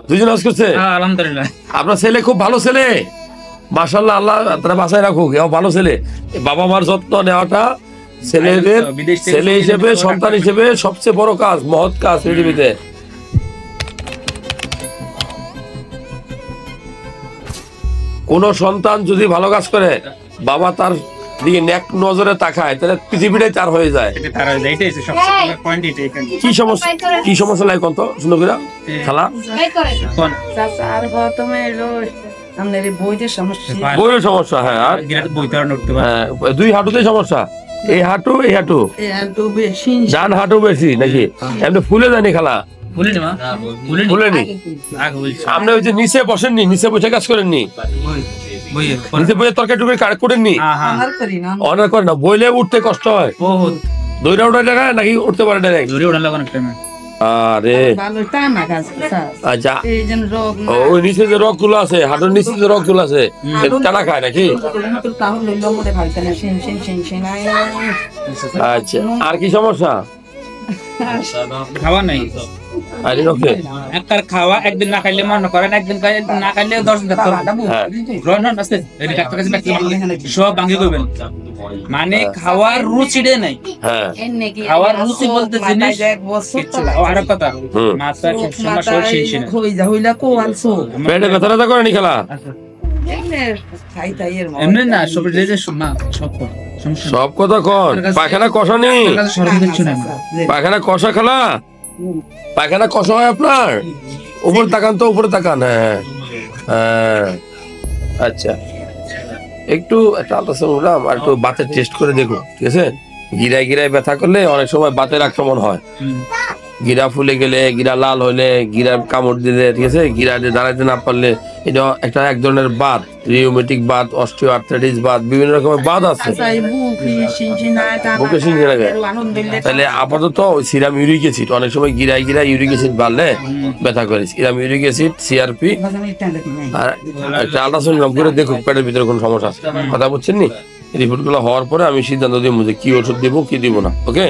দুইজন হজ করছে? আলহামদুলিল্লাহ। আপনার ছেলে খুব ভালো ছেলে, মাশাআল্লাহ, আল্লাহ তারা বাঁচায় রাখুক। এও ভালো ছেলে। বাবা মার যত্ন নেওয়াটা ছেলেদের ছেলে হিসেবে, সন্তান হিসেবে সবচেয়ে বড় কাজ, মহৎ কাজ পৃথিবীতে। কোন সন্তান যদি ভালো কাজ করে, বাবা তার দিকে নেক নজরে তাকায়, তাহলে পৃথিবীটাই তার হয়ে যায়। কি সমস্যা, কি সমস্যা লাগে কোন তো শুনো কিনা খালা? বইয়ের সমস্যা, হ্যাঁ। আর দুই হাঁটুতে সমস্যা, এই হাঁটু এই হাঁটু, ডান হাঁটু বেশি নাকি? এমনি ফুলে যায়নি খালা? ফুলেনি? আপনি ওই যে নিচে বসেননি, নিচে বসে কাজ করেননি, নিচে বসে তরকারি টুকরি করেননি? অনার করে না, বইলে উঠতে কষ্ট হয়। দৌড়া উঠা জায়গা নাকি উঠতে পারে ডাইরেক্ট? আরে আচ্ছা, ওই নিচে যে রক গুলো আছে, হাঁটুর নিচে যে রক গুলো আছে, টানা খায় নাকি? আচ্ছা, আর কি সমস্যা? খাওয়া নাই, খাওয়া একদিন না খাইলে মনে করেন, একদিন না খাইলে 10 দিন সব ভাঙে করবেন। মানে খাওয়ার রুচিটা নাই। খাওয়ার রুচি বলতে জিনিস আর কথা, মাথা পেটে ব্যথা ব্যথা করে নি খেলা? এমনি না, সব কথা কন। পায়খানা কষা নেই? পায়খানা কষা খেলা? পায়খানা কষা হয় আপনার? উপরে তাকান তো, উপরে তাকান। হ্যাঁ হ্যাঁ, আচ্ছা, একটু একটা আল্ট্রাসাউন্ড উঠাম আর একটু বাতের টেস্ট করে দেখুন, ঠিক আছে? গিরায় গিরায় ব্যথা করলে অনেক সময় বাতের আক্রমণ হয়। গিরা ফুলে গেলে, গিরা লাল হলে, গিরার কামড় দিলে, ঠিক আছে, গিরা দাঁড়াইতে না পারলে, এটা একটা এক ধরনের Baat, rheumatic Baat, osteo arthritis Baat, বিভিন্ন রকমের বাত আছে। বুকে শিনশিন লাগে, তাহলে আপাতত ওই সিরাম ইউরিক অ্যাসিড, অনেক সময় গিরায় গিরায় ইউরিক অ্যাসিড বাড়লে ব্যথা করে, সিরাম ইউরিক অ্যাসিড, সিআরপি, আর একটা আল্ট্রাসাউন্ড করে দেখুক পেটের ভিতরে কোনো সমস্যা আছে। কথা বুঝছেন নি? রিপোর্ট গুলো হওয়ার পরে আমি সিদ্ধান্ত দিব যে কি ওষুধ দিব কি দিব না। ওকে।